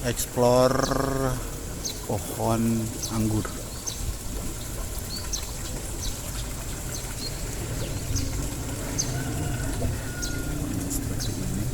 explore pohon anggur. Seperti ini.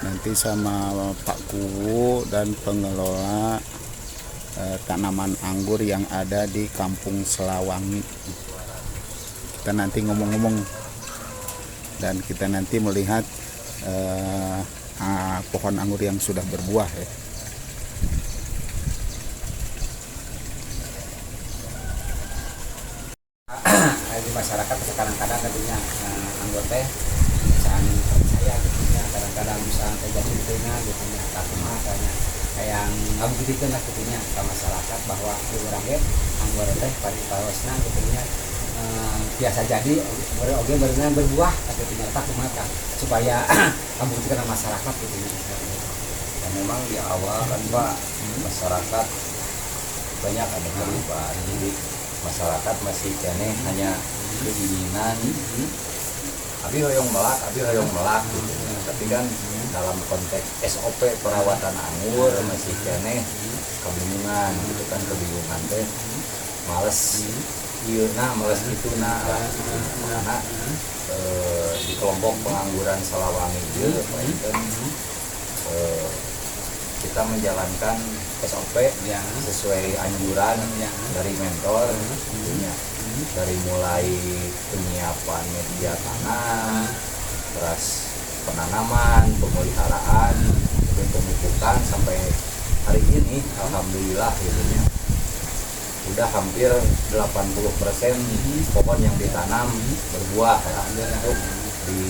Nanti sama Pak Kuwu dan pengelola tanaman anggur yang ada di Kampung Selawangi. Kita nanti ngomong-ngomong dan kita nanti melihat pohon anggur yang sudah berbuah ya. Di masyarakat kadang-kadang katanya anggur teh jangan percaya gitu ya, kadang-kadang bisa terjadi gitu ya, tapi makanya kayak nggak begitu lah gitu ya ke masyarakat bahwa di orang anggur teh pada pawasna gitu ya biasa jadi oke berenang berbuah gitu ya, tak makan supaya kamu buktikan ke masyarakat gitu ya. Dan memang di awal kan Pak, masyarakat banyak ada kelupaan, jadi masyarakat masih kene hanya keinginan abi hoyong melak gitu. Tapi kan dalam konteks SOP perawatan anggur masih kene kebingungan gitu kan, kebingungan teh males males itu karena di kelompok pengangguran Selawangi kita menjalankan SOP sesuai anjuran dari mentor tentunya, dari mulai penyiapan media tanam, terus penanaman, pemeliharaan, pemupukan sampai hari ini alhamdulillah gitu ya. Udah hampir 80% pohon yang ditanam berbuah ya. Untuk di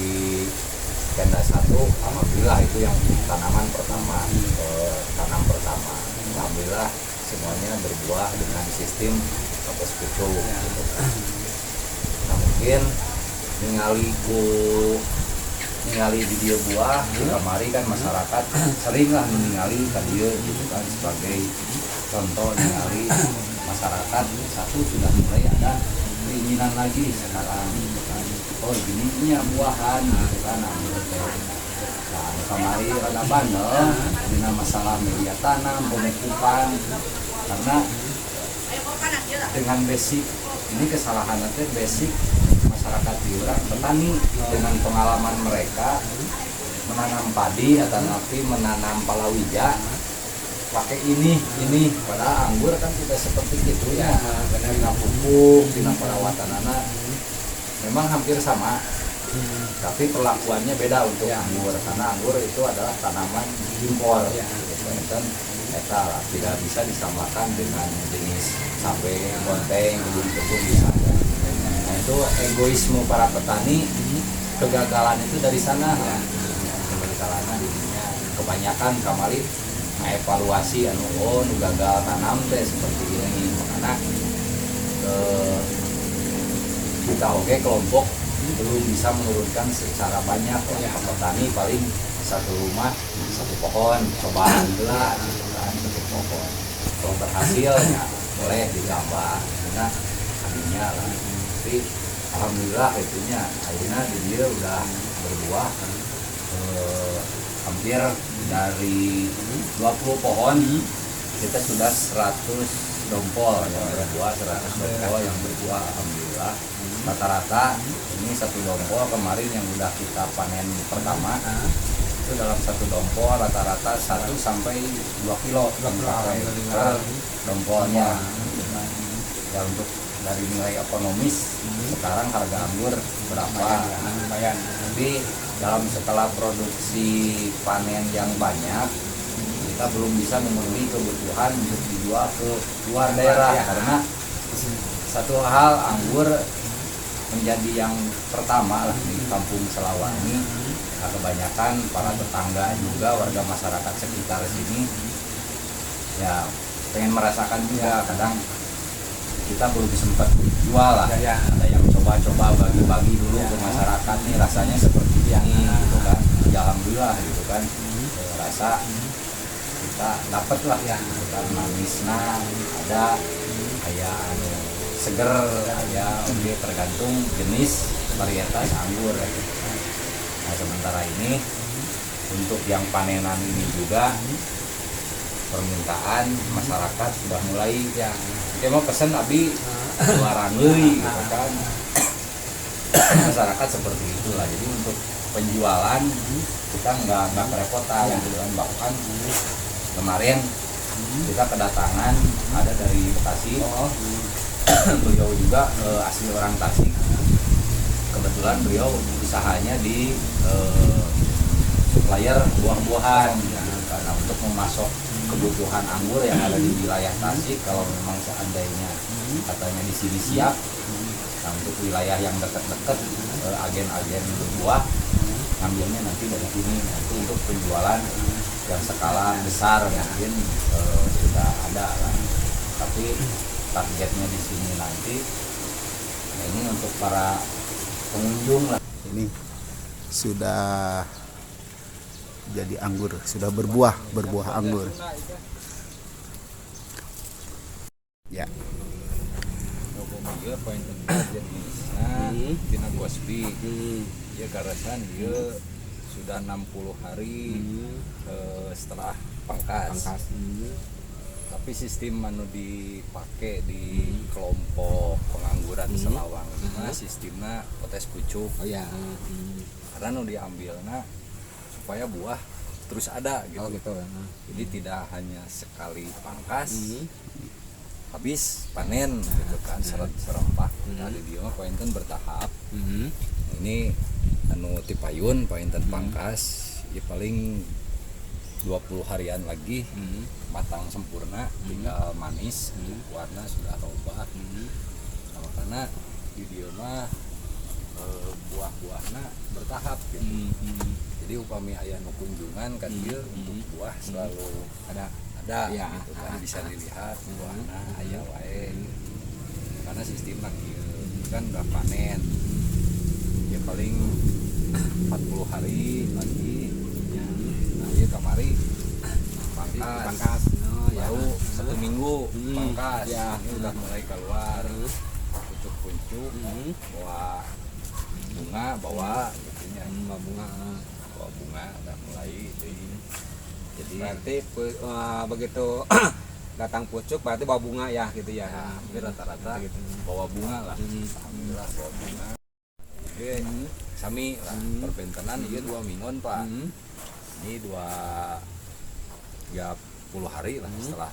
tenda 1 alhamdulillah itu yang tanaman pertama, tanam pertama, alhamdulillah semuanya berbuah dengan sistem kapus kutu gitu. Nah mungkin ningali video buah di kamari kan masyarakat seringlah ningali tadi gitu kan, sebagai contoh ningali masyarakat satu sudah mulai ada keinginan lagi sekarang gitu kan, oh gini buahan gitu kan. Nah kamari ada bandel dina masalah media tanam, pemupukan, karena dengan basic ini kesalahan itu basic masyarakat diurang petani dengan pengalaman mereka menanam padi atau nanti menanam palawija pakai ini padahal anggur kan tidak seperti itu ya, benar dina pupuk, dina perawatan anak memang hampir sama, tapi perlakuannya beda untuk anggur karena anggur itu adalah tanaman impor dan tidak bisa disamakan dengan jenis sape, bonteng, kebun di sana. Nah itu egoisme para petani, kegagalan itu dari sana. Kegagalannya dirinya kebanyakan kamari evaluasi nu gagal tanam teh seperti ini, makanya kita kelompok belum bisa menurunkan secara banyak petani paling satu rumah satu pohon cobaan lah satu pohon, kalau berhasil ya boleh ditambah karena akhirnya lah. Tapi alhamdulillah itunya akhirnya dia udah berbuah hampir dari 20 pohon kita sudah 100 dompol yang berbuah, 100 dompol yang berbuah alhamdulillah. Rata-rata ini satu dompol kemarin yang udah kita panen pertama itu dalam satu dompol rata-rata 1 sampai 2 kilo per dompolnya. Ya untuk dari nilai ekonomis sekarang harga anggur berapa lumayan. Tapi dalam skala produksi panen yang banyak kita belum bisa memenuhi kebutuhan untuk dijual ke luar daerah karena satu hal anggur menjadi yang pertama lah di Kampung Selawangi. Nah, kebanyakan para tetangga juga warga masyarakat sekitar sini ya pengen merasakan juga, kadang kita belum sempat jual lah, ada yang coba-coba bagi-bagi dulu ke masyarakat nih rasanya seperti ini gitu kan. Ya, alhamdulillah gitu kan. Rasa kita dapet lah ya gitu kan, manisnya ada kayak seger ya, oke, tergantung jenis varietas anggur ya, gitu kan. Nah, sementara ini untuk yang panenan ini juga permintaan masyarakat sudah mulai ya, kita mau pesen abi luaran deui gitu kan. Masyarakat seperti itulah. Jadi untuk penjualan kita nggak kerepotan gitu kan. Bahkan kemarin kita kedatangan ada dari Bekasi, beliau juga asli orang Tasik. Kebetulan beliau usahanya di supplier buah-buahan ya, karena untuk memasok kebutuhan anggur yang ada di wilayah Tasik. Kalau memang seandainya katanya di sini siap, nah untuk wilayah yang dekat-dekat agen-agen buah ngambilnya nanti dari sini. Nah, itu untuk penjualan yang skala besar mungkin sudah ada lah. Tapi targetnya di sini nanti, nah ini untuk para pengunjung lah. Ini sudah jadi anggur, sudah berbuah anggur. Ya. Dia poin jenisnya tina Gospi. Dia garasan dia sudah 60 hari setelah pangkas. Tapi sistem anu dipakai di kelompok pengangguran Selawang sistemnya potes pucuk. Oh ya. Karena nu diambilna supaya buah terus ada gitu. Oh gitu. Jadi tidak hanya sekali pangkas habis panen gitu kan, serempak. Nah, di dia mah painten bertahap. Ini anu tipayun painten pangkas ya paling 20 harian lagi matang sempurna, tinggal manis, warna sudah robah. Nah, karena di dia mah buah-buahnya bertahap gitu. Jadi upami aya nu kunjungan kan dia untuk buah selalu ada ya, gitu kan, bisa dilihat buahnya aya wae. Karena sistemnya kieu kan udah panen. Ya paling 40 hari lagi ya. Nah, ieu kamari pangkas. Baru 1 minggu pangkas. Ya. Ini udah mulai keluar pucuk-pucuk, bawa bunga, bawa gitunya. Bawa bunga udah mulai deui. Jadi Berarti begitu datang pucuk berarti bawa bunga ya gitu ya. Tapi rata-rata gitu. Bawa bunga lah. Alhamdulillah bawa bunga. Oke, sami lah perbentenan ieu 2 mingguan Pak. Ini 30 hari lah setelah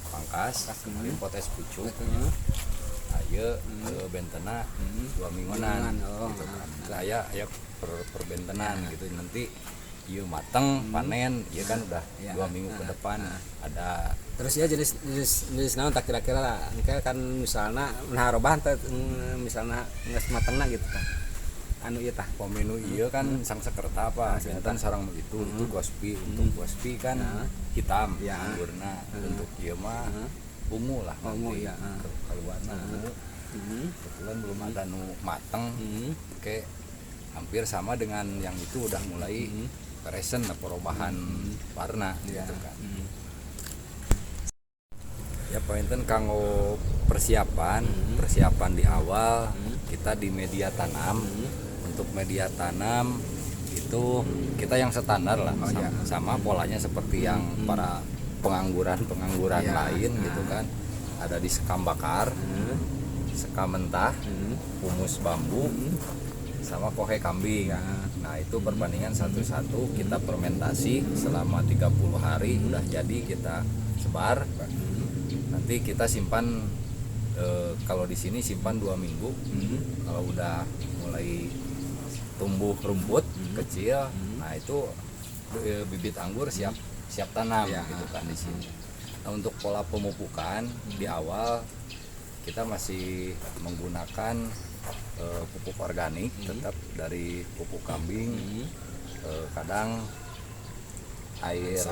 pangkas. Kemarin potes pucuk. Ayo bentena 2 mingguan gitu kan. Saya perbentenan gitu nanti ieu mateng panen ieu kan udah 2 minggu ke depan ada. Terus ya jenis naon tak kira-kira lah kan misalnya nah robahan misalnya geus matengna gitu kan. Anu ieu tah Pemenu ieu kan sang sekerta apa benten sareng begitu itu Gospi. Untuk Gospi kan hitam ya. anggurna. Untuk ieu mah ungu lah nanti keluarna ungu. Kebetulan belum ada nu mateng. Oke, hampir sama dengan yang itu udah mulai present perubahan warna gitu kan. Ya pointen kanggo persiapan di awal kita di media tanam. Untuk media tanam itu kita yang standar lah, sama polanya seperti yang para pengangguran lain gitu kan. Ada di sekam bakar, sekam mentah, humus bambu, sama kohe kambing. Nah itu perbandingan satu-satu kita fermentasi selama 30 hari udah jadi kita sebar. Nanti kita simpan kalau di sini simpan 2 minggu. Kalau udah mulai tumbuh rumput kecil, nah itu bibit anggur siap tanam gitu kan di sini. Nah untuk pola pemupukan di awal kita masih menggunakan pupuk organik tetap dari pupuk kambing, kadang air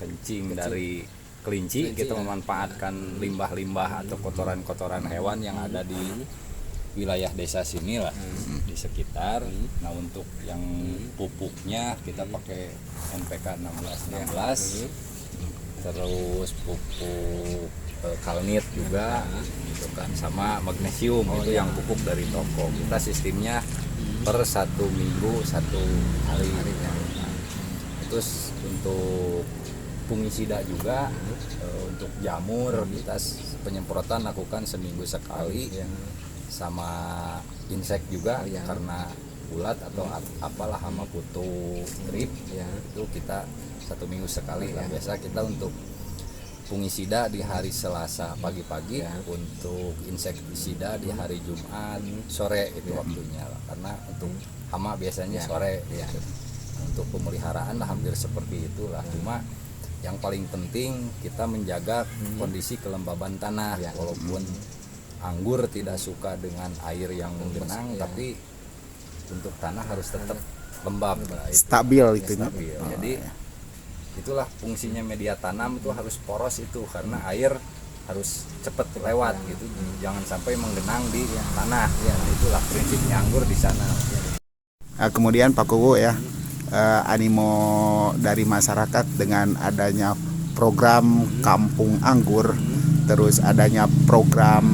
kencing dari kelinci kita memanfaatkan limbah-limbah atau kotoran-kotoran hewan yang ada di wilayah desa sini lah di sekitar. Nah untuk yang pupuknya kita pakai NPK 1616, terus pupuk kalnit juga gitu kan, sama magnesium itu yang pupuk dari toko. Kita sistemnya per 1 minggu 1 kali. Nah, terus untuk fungisida juga untuk jamur kita penyemprotan lakukan seminggu sekali, sama insek juga karena ulat atau apalah hama kutu trip itu kita 1 minggu sekali lah. Biasa kita untuk fungisida di hari Selasa pagi-pagi, untuk insektisida di hari Jumat sore itu waktunya lah. Karena untuk hama biasanya sore untuk pemeliharaan lah hampir seperti itulah. Cuma yang paling penting kita menjaga kondisi kelembaban tanah. Walaupun anggur tidak suka dengan air yang menggenang, tapi untuk tanah harus tetap lembab, Stabil itu. stabil. Jadi itulah fungsinya media tanam, itu harus poros itu karena air harus cepat lewat gitu, jangan sampai menggenang di tanah. Itulah prinsipnya anggur di sana. Kemudian Pak Kuwu ya, animo dari masyarakat dengan adanya program Kampung Anggur, terus adanya program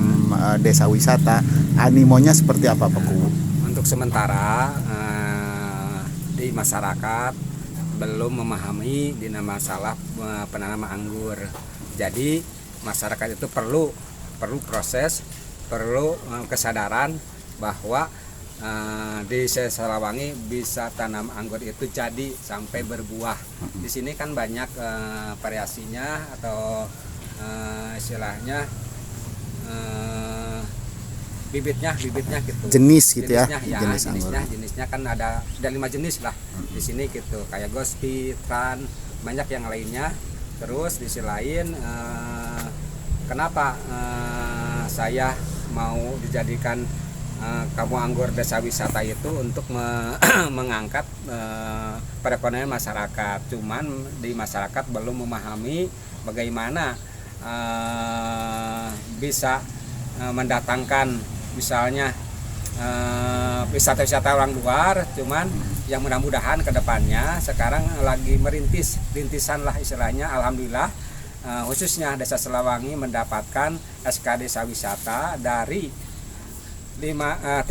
desa wisata, animonya seperti apa Pak Kuwu? Untuk sementara di masyarakat belum memahami dina masalah penanaman anggur. Jadi masyarakat itu perlu proses, perlu kesadaran bahwa di Salawangi bisa tanam anggur itu jadi sampai berbuah. Di sini kan banyak variasinya atau istilahnya bibitnya gitu. Jenis gitu ya, Jenisnya kan ada 5 jenis lah di sini gitu, kayak Gospi, Tran, banyak yang lainnya. Terus di sisi lain kenapa saya mau dijadikan Kampung Anggur Desa Wisata itu untuk mengangkat perekonomian masyarakat. Cuman di masyarakat belum memahami bagaimana bisa mendatangkan misalnya wisata-wisata orang luar. Cuman yang mudah-mudahan ke depannya sekarang lagi rintisan lah istilahnya. Alhamdulillah khususnya Desa Salawangi mendapatkan SK Desa Wisata dari 351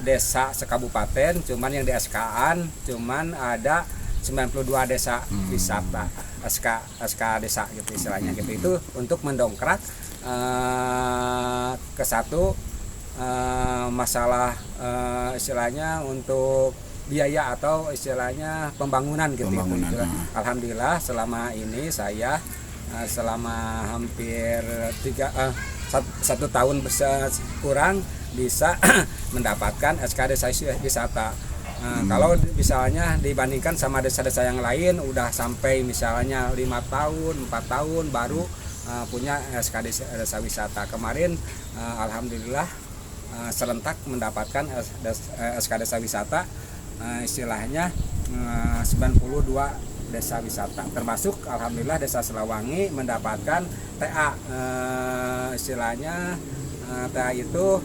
desa sekabupaten, cuman yang di SK-an cuman ada 92 desa wisata SK desa gitu istilahnya gitu. Itu untuk mendongkrak ke satu masalah istilahnya untuk biaya atau istilahnya pembangunan gitu. Alhamdulillah selama ini saya selama hampir 1 tahun kurang bisa mendapatkan SK Desa Wisata. Kalau misalnya dibandingkan sama desa-desa yang lain udah sampai misalnya 5 tahun, 4 tahun baru punya SK Desa Wisata. Kemarin alhamdulillah serentak mendapatkan SK Desa Wisata, istilahnya 92 desa wisata, termasuk alhamdulillah Desa Salawangi mendapatkan TA, istilahnya TA itu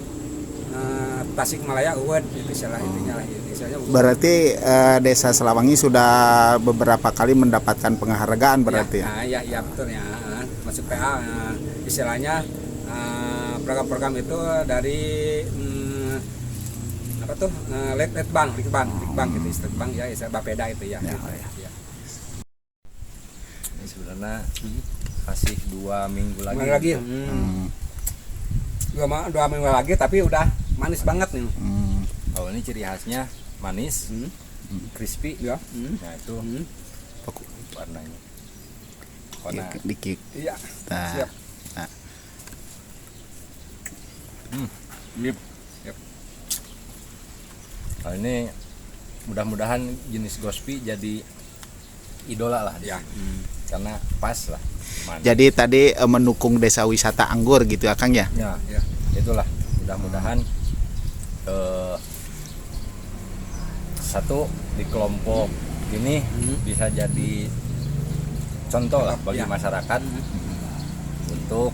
Tasikmalaya Award itu istilahnya lah. Berarti Desa Salawangi sudah beberapa kali mendapatkan penghargaan berarti ya? Ya betul ya, masuk TA istilahnya. Program-program itu dari apa tuh Litbang gitu, Litbang ya, Bapeda itu ya. Ya. Ini sebenarnya kasih 2 minggu lagi. 2 minggu lagi tapi udah manis banget nih. Oh ini ciri khasnya manis, crispy ya. Nah itu warnanya. Warna dikik. Iya. Siap. Yep. Nah, ini mudah-mudahan jenis Gospi jadi idola lah ya. Karena pas lah. Manis. Jadi tadi mendukung desa wisata anggur gitu ya Kang ya? Ya. Itulah mudah-mudahan satu di kelompok ini bisa jadi contoh lah bagi masyarakat untuk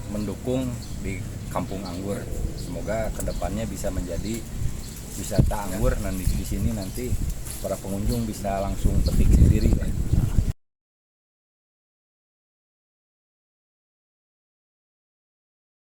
mendukung di Kampung Anggur. Semoga kedepannya bisa menjadi wisata anggur, dan di sini nanti para pengunjung bisa langsung petik sendiri kan.